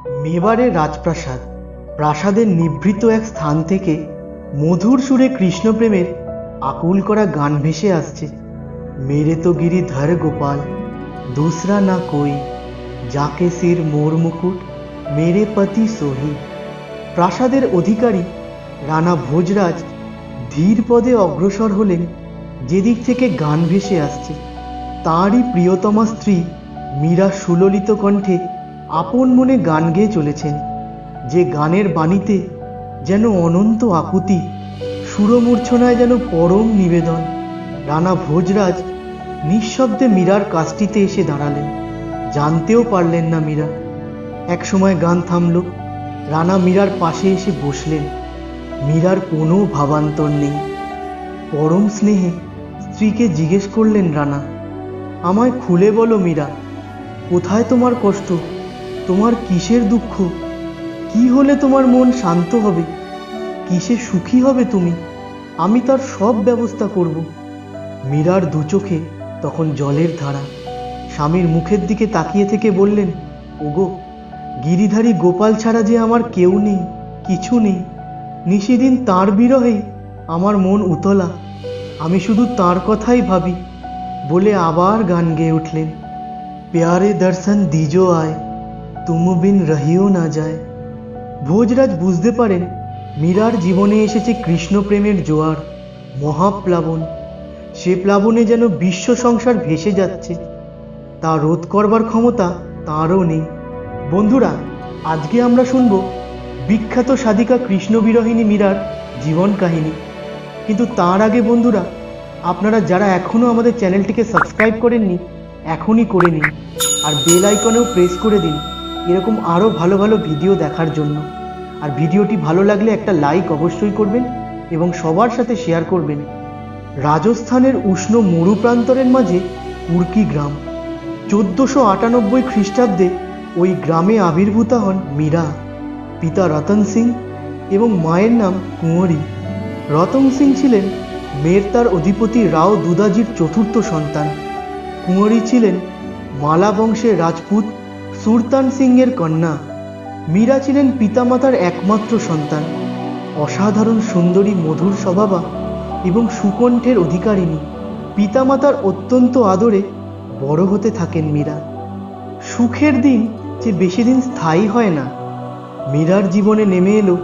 মেবারের রাজপ্রাসাদ প্রাসাদের নিভৃত এক স্থান থেকে মধুর সুরে কৃষ্ণপ্রেমের আকুল করা গান ভেসে আসছে। মেরে তো গিরিধর গোপাল दूसरा ना कोई जाके सिर मोर मुकुट मेरे पति सोही। প্রাসাদের অধিকারী রানা ভোজরাজ ধীর পদে অগ্রসর হলেন যেদিক থেকে গান ভেসে আসছে। তাঁরই প্রিয়তমা স্ত্রী মীরা সুললিত কণ্ঠে আপন মনে গান গেয়ে চলেছেন, যে গানের বাণীতে যেন অনন্ত আকুতি, সুরমূর্ছনায় যেন পরম নিবেদন। রানা ভোজরাজ নিঃশব্দে মীরার কাছটিতে এসে দাঁড়ালেন। জানতেও পারলেন না মীরা। একসময় গান থামল, রানা মীরার পাশে এসে বসলেন। মীরার কোনো ভাবান্তর নেই। পরম স্নেহে স্ত্রীকে জিজ্ঞেস করলেন রানা, আমায় খুলে বলো মীরা, কোথায় তোমার কষ্ট, তোমার কিসের দুঃখ, কি হলে তোমার মন শান্ত হবে, কিসে সুখী হবে তুমি, আমি তার সব ব্যবস্থা করব। মীরার দু চোখে তখন জলের ধারা। স্বামীর মুখের দিকে তাকিয়ে থেকে বললেন, ওগো, গিরিধারী গোপাল ছাড়া যে আমার কেউ নেই, কিছু নেই। নিশিদিন তাঁর বিরহেই আমার মন উতলা, আমি শুধু তাঁর কথাই ভাবি বলে আবার গান গেয়ে উঠলেন। প্যারে দর্শন দিজো আয় তুম বিন রহিও না যায়। ভোজরাজ বুঝতে পারেন মীরার জীবনে এসেছে কৃষ্ণপ্রেমের জোয়ার, মহাপ্লাবন। সে প্লাবনে যেন বিশ্ব সংসার ভেসে যাচ্ছে, তা রোধ করবার ক্ষমতা তাঁরও নেই। বন্ধুরা, আজকে আমরা শুনব বিখ্যাত সাধিকা কৃষ্ণবিরহিনী মীরার জীবন কাহিনী। কিন্তু তার আগে বন্ধুরা, আপনারা যারা এখনও আমাদের চ্যানেলটিকে সাবস্ক্রাইব করেননি, এখনই করে নিন, আর বেল আইকনেও প্রেস করে দিন এরকম আরও ভালো ভালো ভিডিও দেখার জন্য। আর ভিডিওটি ভালো লাগলে একটা লাইক অবশ্যই করবেন এবং সবার সাথে শেয়ার করবেন। রাজস্থানের উষ্ণ মরু প্রান্তরের মাঝে কুর্কি গ্রাম। 1498 খ্রিস্টাব্দে ওই গ্রামে আবির্ভূতা হন মীরা। পিতা রতন সিং এবং মায়ের নাম কুঁওরি। রতন সিং ছিলেন মেরতার অধিপতি রাও দুদাজির চতুর্থ সন্তান। কুঁওরি ছিলেন মালা বংশের রাজপুত সুলতান সিংয়ের কন্যা। মীরা ছিলেন পিতামাতার একমাত্র সন্তান। অসাধারণ সুন্দরী, মধুর স্বভাবা এবং সুকণ্ঠের অধিকারিণী। পিতামাতার অত্যন্ত আদরে বড় হতে থাকেন মীরা। সুখের দিন যে বেশি দিন স্থায়ী হয় না। মীরার জীবনে নেমে এলো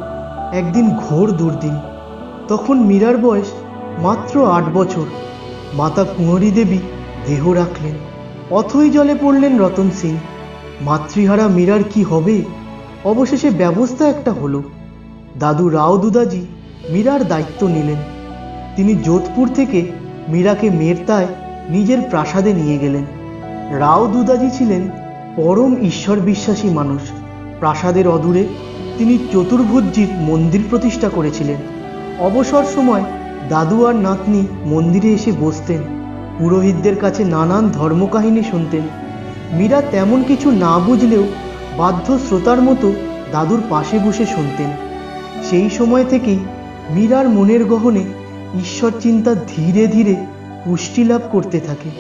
একদিন ঘোর দুর্দিন। তখন মীরার বয়স মাত্র 8 বছর। মাতা কুঁওরি দেবী দেহ রাখলেন। অথই জলে পড়লেন রতন সিং। মাতৃহারা মীরার কি হবে? অবশেষে ব্যবস্থা একটা হলো। দাদু রাও দুদাজি মীরার দায়িত্ব নিলেন। তিনি যোধপুর থেকে মীরাকে মেরতায় নিজের প্রাসাদে নিয়ে গেলেন। রাও দুদাজি ছিলেন পরম ঈশ্বর বিশ্বাসী মানুষ। প্রাসাদের অদূরে তিনি চতুর্ভুজজির মন্দির প্রতিষ্ঠা করেছিলেন। অবসর সময় দাদু আর নাতনি মন্দিরে এসে বসতেন, পুরোহিতদের কাছে নানান ধর্মকাহিনী শুনতেন। মীরা তেমন কিছু না বুঝলেও বাধ্য শ্রোতার মতো দাদুর পাশে বসে শুনতেন। সেই সময় থেকেই মীরার মনের গহনে ঈশ্বর চিন্তা ধীরে ধীরে পুষ্টি লাভ করতে থাকে।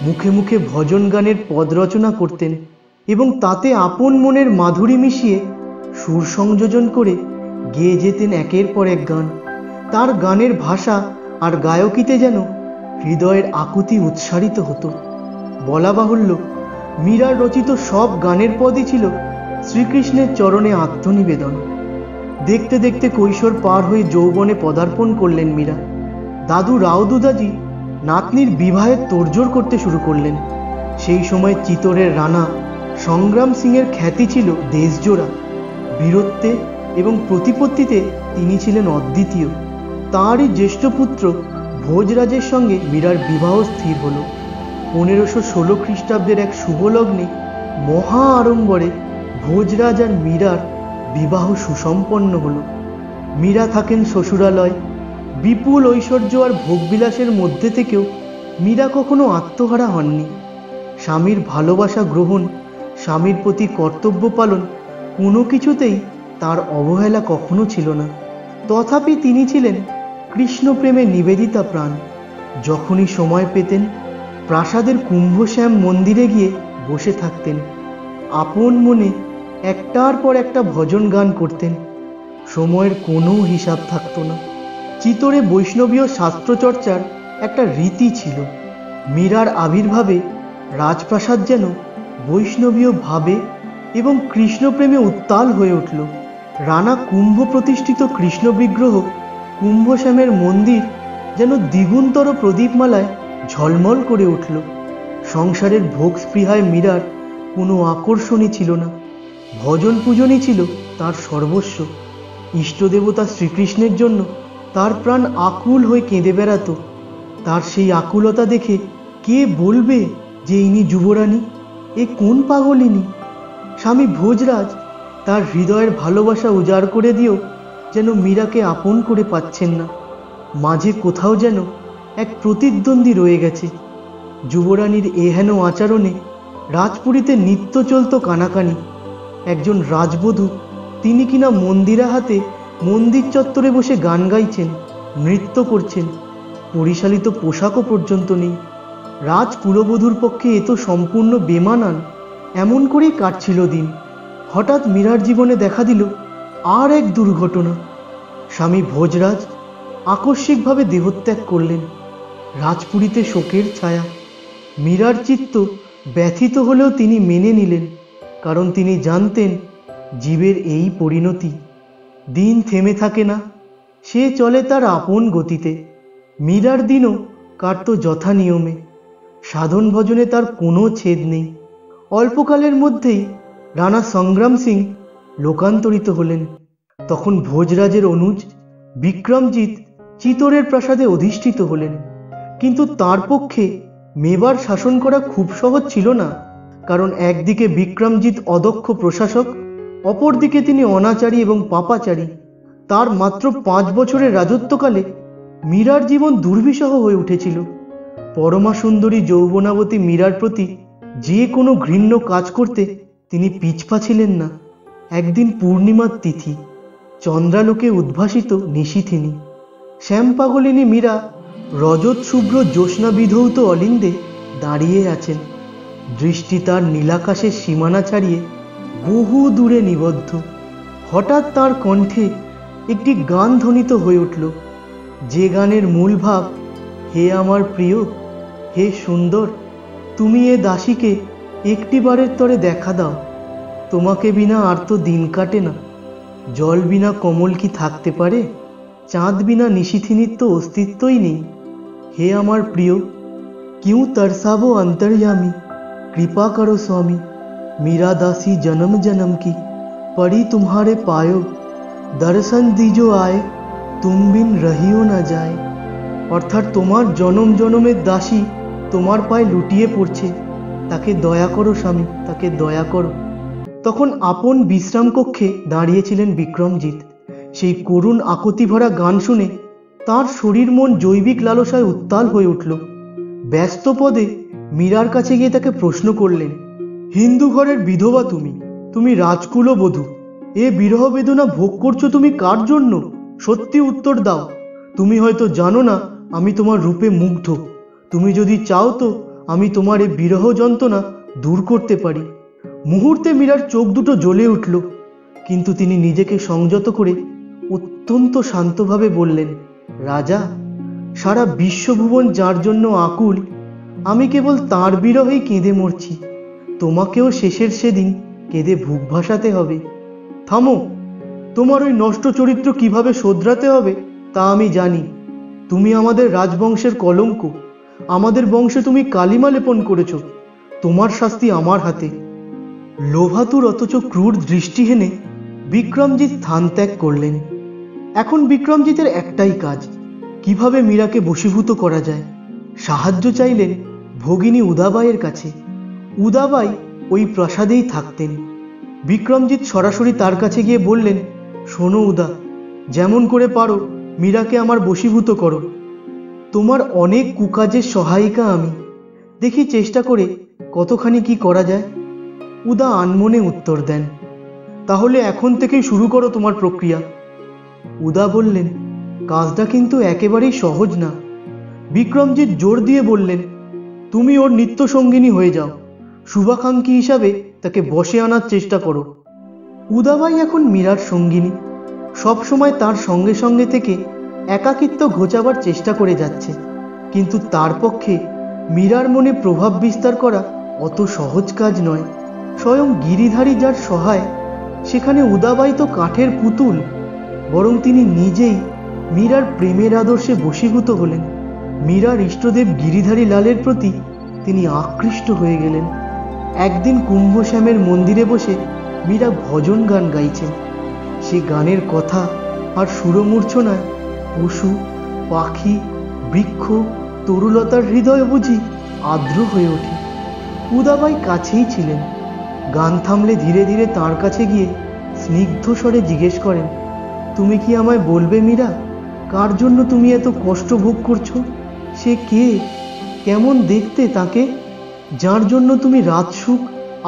মুখে মুখে ভজন গানের পদ রচনা করতেন এবং তাতে আপন মনের মাধুরী মিশিয়ে সুর সংযোজন করে গেয়ে যেতেন একের পর এক গান। তার গানের ভাষা আর গায়কিতে যেন হৃদয়ের আকুতি উৎসারিত হতো। বলা বাহুল্য, মীরার রচিত সব গানের পদই ছিল শ্রীকৃষ্ণের চরণে আত্মনিবেদন। দেখতে দেখতে কৈশোর পার হয়ে যৌবনে পদার্পণ করলেন মীরা। দাদু রাও দুদাজি নাতনির বিবাহের তোড়জোড় করতে শুরু করলেন। সেই সময় চিতোরের রানা সংগ্রাম সিংয়ের খ্যাতি ছিল দেশজোড়া। বীরত্বে এবং প্রতিপত্তিতে তিনি ছিলেন অদ্বিতীয়। তাঁরই জ্যেষ্ঠ পুত্র ভোজরাজের সঙ্গে মীরার বিবাহ স্থির হল। 1516 খ্রিস্টাব্দের এক শুভ লগ্নে মহা আড়ম্বরে ভোজরাজ আর মীরার বিবাহ সুসম্পন্ন হল। মীরা থাকেন শ্বশুরালয়। বিপুল ঐশ্বর্য আর ভোগবিলাসের মধ্যে থেকেও মীরা কখনো আত্মহারা হননি। স্বামীর ভালোবাসা গ্রহণ, স্বামীর প্রতি কর্তব্য পালন, কোনো কিছুতেই তার অবহেলা কখনো ছিল না। তথাপি তিনি ছিলেন কৃষ্ণপ্রেমে নিবেদিতা প্রাণ। যখনই সময় পেতেন প্রাসাদের কুম্ভশ্যাম মন্দিরে গিয়ে বসে থাকতেন। আপন মনে একটার পর একটা ভজন গান করতেন। সময়ের কোনো হিসাব থাকতো না। চিতোরে বৈষ্ণবীয় শাস্ত্রচর্চার একটা রীতি ছিল। মীরার আবির্ভাবে রাজপ্রাসাদ যেন বৈষ্ণবীয় ভাবে এবং কৃষ্ণপ্রেমে উত্তাল হয়ে উঠল। রানা কুম্ভ প্রতিষ্ঠিত কৃষ্ণ বিগ্রহ, কুম্ভশ্যামের মন্দির যেন দ্বিগুণতর প্রদীপমালায় ঝলমল করে উঠল। সংসারের ভোগ স্পৃহায় মীরার কোনো আকর্ষণই ছিল না। ভজন পূজনই ছিল তার সর্বস্ব। ইষ্টদেবতা শ্রীকৃষ্ণের জন্য তার প্রাণ আকুল হয়ে কেঁদে বেড়াত। তার সেই আকুলতা দেখে কে বলবে যে ইনি যুবরানী, এ কোন পাগলিনী? স্বামী ভোজরাজ তার হৃদয়ের ভালোবাসা উজাড় করে দিয়েও যেন মীরাকে আপন করে পাচ্ছেন না। মাঝে কোথাও যেন এক প্রতিদ্বন্দ্বী রয়ে গেছে। যুবরানীর এহেন আচরণে রাজপুরীতে নিত্য চলত কানাকানি। একজন রাজবধূ, তিনি কিনা মন্দিরা হাতে মন্দির চত্বরে বসে গান গাইছেন, নৃত্য করছেন, পরিশালিত পোশাকও পর্যন্ত নেই। রাজকুলবধূর পক্ষে এ তো সম্পূর্ণ বেমানান। এমন করেই কাটছিল দিন। হঠাৎ মীরার জীবনে দেখা দিল আর এক দুর্ঘটনা। স্বামী ভোজরাজ আকস্মিকভাবে দেহত্যাগ করলেন। রাজপুরীতে শোকের ছায়া। মীরার চিত্ত ব্যথিত হলেও তিনি মেনে নিলেন, কারণ তিনি জানতেন জীবের এই পরিণতি। দিন থেমে থাকে না, সে চলে তার আপন গতিতে। মীরার দিনও কাটত যথা নিয়মে। সাধন ভজনে তার কোনো ছেদ নেই। অল্পকালের মধ্যেই রানা সংগ্রাম সিং লোকান্তরিত হলেন। তখন ভোজরাজের অনুজ বিক্রমজিৎ চিতোরের প্রাসাদে অধিষ্ঠিত হলেন। কিন্তু তার পক্ষে মেবার শাসন করা খুব সহজ ছিল না, কারণ একদিকে বিক্রমজিৎ অদক্ষ প্রশাসক, অপরদিকে তিনি অনাচারী এবং পাপাচারী। তার মাত্র 5 বছরের রাজত্বকালে মীরার জীবন দুর্বিষহ হয়ে উঠেছিল। পরমা সুন্দরী যৌবনাবতী মীরার প্রতি যে কোনো ঘৃণ্য কাজ করতে তিনি পিছপা ছিলেন না। একদিন পূর্ণিমার তিথি, চন্দ্রালোকে উদ্ভাসিত নিশীথিনী। শ্যামপাগলিনী মীরা রজত শুভ্র জ্যোৎস্না বিধৌত অলিন্দে দাঁড়িয়ে আছেন। দৃষ্টি তার নীলাকাশের সীমানা ছাড়িয়ে বহু দূরে নিবদ্ধ। হঠাৎ তার কণ্ঠে একটি গান ধ্বনিত হয়ে উঠল, যে গানের মূল ভাব, হে আমার প্রিয়, হে সুন্দর, তুমি এ দাসীকে একটিবারের তরে দেখা দাও। তোমাকে বিনা আর তো দিন কাটে না। জল বিনা কমল কি থাকতে পারে? চাঁদ বিনা নিশীথিনীর তো অস্তিত্বই নেই। হে আমার প্রিয়, क्यों तरसावो अंतर्यामी, कृपा करो स्वामी, मीरा दासी जन्म जन्म की पड़ी तुम्हारे पायो, दर्शन दीजो आए, तुम बिन रहियो ना जाए। অর্থাৎ তোমার জনম জনমের দাসী তোমার পায়ে লুটিয়ে পড়ছে, তাকে দয়া করো স্বামী, তাকে দয়া করো। তখন আপন বিশ্রাম কক্ষে দাঁড়িয়েছিলেন বিক্রমজিৎ। সেই করুণ আকুতি ভরা গান শুনে তার শরীর মন জৈবিক লালসায় উত্তাল হয়ে উঠল। ব্যস্ত পদে মীরার কাছে গিয়ে তাকে প্রশ্ন করলেন, হিন্দু ঘরের বিধবা তুমি, তুমি রাজকুলবধূ, এ বিরহ বেদনা ভোগ করছো তুমি কার জন্য? সত্যি উত্তর দাও। তুমি হয়তো জানো না আমি তোমার রূপে মুগ্ধ। তুমি যদি চাও তো আমি তোমার এ বিরহ যন্ত্রণা দূর করতে পারি। মুহূর্তে মীরার চোখ দুটো জ্বলে উঠল, কিন্তু তিনি নিজেকে সংযত করে অত্যন্ত শান্তভাবে বললেন, রাজা, সারা বিশ্বভুবন যার জন্য আকুল, আমি কেবল তাঁর বিরহেই কেঁদে মরছি। তোমাকেও শেষের সেদিন কেঁদে বুক ভাসাতে হবে। থামো, তোমার ওই নষ্ট চরিত্র কিভাবে শোধরাতে হবে তা আমি জানি। তুমি আমাদের রাজবংশের কলঙ্ক। আমাদের বংশে তুমি কালিমা লেপন করেছ। তোমার শাস্তি আমার হাতে। লোভাতুর অথচ ক্রূর দৃষ্টি হেনে বিক্রমজিৎ স্থান ত্যাগ করলেন। এখন বিক্রমজিতের একটাই কাজ, কিভাবে মীরাকে বশীভূত করা যায়। সাহায্য চাইলেন ভগিনী উদাবাইয়ের কাছে। উদাবাই ওই প্রাসাদেই থাকতেন। বিক্রমজিৎ সরাসরি তার কাছে গিয়ে বললেন, শোনো উদা, যেমন করে পারো মীরাকে আমার বশীভূত করো। তোমার অনেক কুকাজের সহায়িকা আমি, দেখি চেষ্টা করে কতখানি কি করা যায়। উদা আনমনে উত্তর দেন, তাহলে এখন থেকেই শুরু করো তোমার প্রক্রিয়া। উদা বললেন, কাজটা কিন্তু একেবারেই সহজ না। বিক্রমজিৎ জোর দিয়ে বললেন, তুমি ওর নিত্য সঙ্গিনী হয়ে যাও। শুভাকাঙ্ক্ষী হিসাবে তাকে বশে আনার চেষ্টা করো। উদাবাই এখন মীরার সঙ্গিনী, সবসময় তার সঙ্গে সঙ্গে থেকে একাকিত্ব ঘোচাবার চেষ্টা করে যাচ্ছে। কিন্তু তার পক্ষে মীরার মনে প্রভাব বিস্তার করা অত সহজ কাজ নয়। স্বয়ং গিরিধারী যার সহায়, সেখানে উদাবাই তো কাঠের পুতুল। বরং তিনি নিজেই মীরার প্রেমের আদর্শে বশীভূত হলেন। মীরার ইষ্টদেব গিরিধারী লালের প্রতি তিনি আকৃষ্ট হয়ে গেলেন। একদিন কুম্ভশ্যামের মন্দিরে বসে মীরা ভজন গান গাইছেন। সে গানের কথা আর সুরমূর্ছনায় পশু, পাখি, বৃক্ষ, তরুলতার হৃদয় বুঝি আর্দ্র হয়ে ওঠে। উদাবাই কাছেই ছিলেন। গান থামলে ধীরে ধীরে তাঁর কাছে গিয়ে স্নিগ্ধ স্বরে জিজ্ঞেস করেন, তুমি কি আমায় বলবে মীরা, কার জন্য তুমি এত কষ্ট ভোগ করছো? সে কে? কেমন দেখতে তাকে, যার জন্য তুমি রাতসুখ,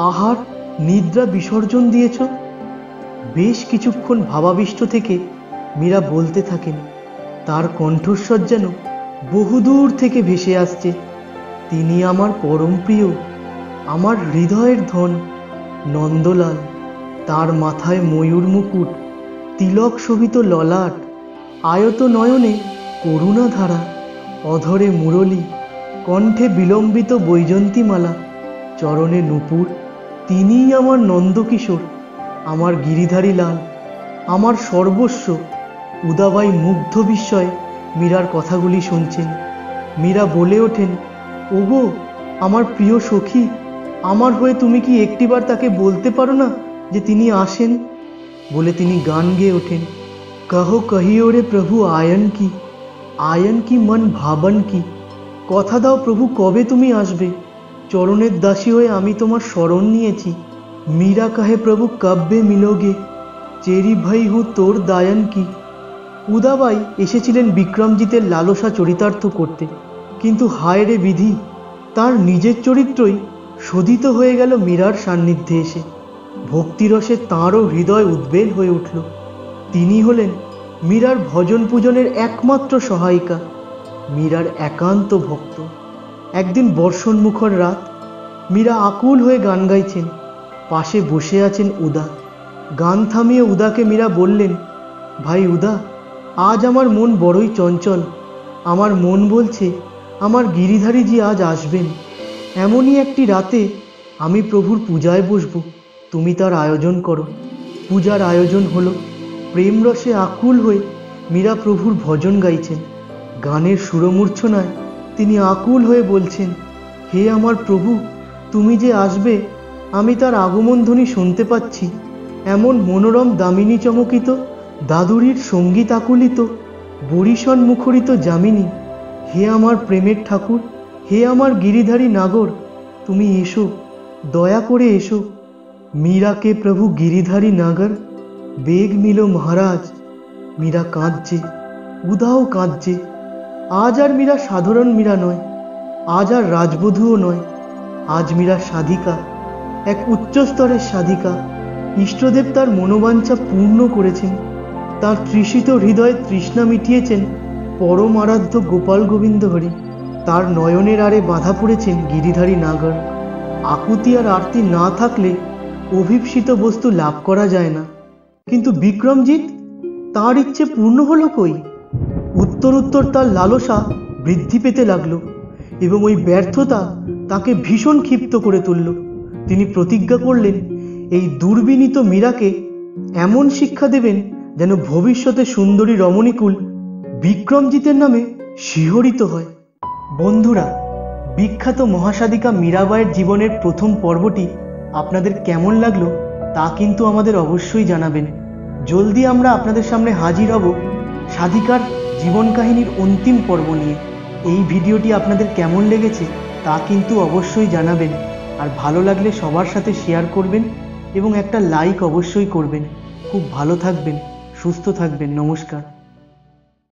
আহার, নিদ্রা বিসর্জন দিয়েছ? বেশ কিছুক্ষণ ভাবাবিষ্ট থেকে মীরা বলতে থাকেন। তার কণ্ঠস্বর যেন বহুদূর থেকে ভেসে আসছে, তিনি আমার পরম প্রিয়, আমার হৃদয়ের ধন, নন্দলাল। তার মাথায় ময়ূর মুকুট, তিলক শোভিত ললাট, আয়ত নয়নে করুণাধারা, অধরে মুরলী, কণ্ঠে বিলম্বিত বৈজন্তীমালা, চরণে নূপুর। তিনিই আমার নন্দকিশোর, আমার গিরিধারী লাল, আমার সর্বস্ব। উদাবাই মুগ্ধ বিস্ময়ে মীরার কথাগুলি শুনছেন। মীরা বলে ওঠেন, ওগো আমার প্রিয় সখী, আমার হয়ে তুমি কি একটিবার তাকে বলতে পারো না যে তিনি আসেন? বলে তিনি গান গেয়ে ওঠেন, কহো কহিও রে প্রভু আয়ন কি মন ভাবন কি। কথা দাও প্রভু, কবে তুমি আসবে? চরণের দাসী হয়ে আমি তোমার শরণ নিয়েছি। মীরা কাহে প্রভু কব্বে মিলোগে, চেরি ভাই হু তোর দায়ন কি। উদাবাই এসেছিলেন বিক্রমজিতের লালসা চরিতার্থ করতে, কিন্তু হায় রে বিধি, তার নিজের চরিত্রই শোধিত হয়ে গেল মীরার সান্নিধ্যে এসে। ভক্তিরসে তাঁরও হৃদয় উদ্বেল হয়ে উঠল। তিনি হলেন মীরার ভজন পূজনের একমাত্র সহায়িকা, মীরার একান্ত ভক্ত। একদিন বর্ষণমুখর রাত, মীরা আকুল হয়ে গান গাইছেন। পাশে বসে আছেন উদা। গান থামিয়ে উদাকে মীরা বললেন, ভাই উদা, আজ আমার মন বড়ই চঞ্চল। আমার মন বলছে আমার গিরিধারীজি আজ আসবেন। এমনই একটি রাতে আমি প্রভুর পূজায় বসব, তুমি তার আয়োজন করো। পূজার আয়োজন হলো। প্রেম রসে আকুল হয়ে মীরা প্রভুর ভজন গাইছেন। গানের সুরমূর্ছনায় তিনি আকুল হয়ে বলছেন, হে আমার প্রভু, তুমি যে আসবে আমি তার আগমন ধ্বনি শুনতে পাচ্ছি। এমন মনোরম দামিনী চমকিত, দাদুরীর সঙ্গীত আকুলিত, বরিশন মুখরিত যামিনী। হে আমার প্রেমের ঠাকুর, হে আমার গিরিধারী নাগর, তুমি এসো, দয়া করে এসো। মীরাকে প্রভু গিরিধারী নাগর, বেগ মিলো মহারাজ। মীরা কাঁদছে, উদাও কাঁদছে। আজ আর মীরা সাধারণ মীরা নয়, আজ আর রাজবধূও নয়। আজ মীরা সাধিকা, এক উচ্চস্তরের সাধিকা। ইষ্টদেব তার মনোবাঞ্ছা পূর্ণ করেছেন। তার তৃষিত হৃদয়ে তৃষ্ণা মিটিয়েছেন পরম আরাধ্য গোপাল গোবিন্দ হরি। তার নয়নের আড়ে বাঁধা পড়েছেন গিরিধারী নাগর। আকুতি আর আরতি না থাকলে অভিপ্সিত বস্তু লাভ করা যায় না। কিন্তু বিক্রমজিৎ, তার ইচ্ছে পূর্ণ হলো কই? উত্তর উত্তর তার লালসা বৃদ্ধি পেতে লাগলো এবং ওই ব্যর্থতা তাকে ভীষণ ক্ষিপ্ত করে তুলল। তিনি প্রতিজ্ঞা করলেন, এই দুর্বিনীত মীরাকে এমন শিক্ষা দেবেন যেন ভবিষ্যতে সুন্দরী রমণীকুল বিক্রমজিতের নামে শিহরিত হয়। বন্ধুরা, বিখ্যাত মহাসাধিকা মীরাবাইয়ের জীবনের প্রথম পর্বটি আপনাদের কেমন লাগলো তা কিন্তু আমাদের অবশ্যই জানাবেন। জলদি আমরা আপনাদের সামনে হাজির হব সাধিকার জীবন কাহিনীর অন্তিম পর্ব নিয়ে। এই ভিডিওটি আপনাদের কেমন লেগেছে তা কিন্তু অবশ্যই জানাবেন। আর ভালো লাগলে সবার সাথে শেয়ার করবেন এবং একটা লাইক অবশ্যই করবেন। খুব ভালো থাকবেন, সুস্থ থাকবেন। নমস্কার।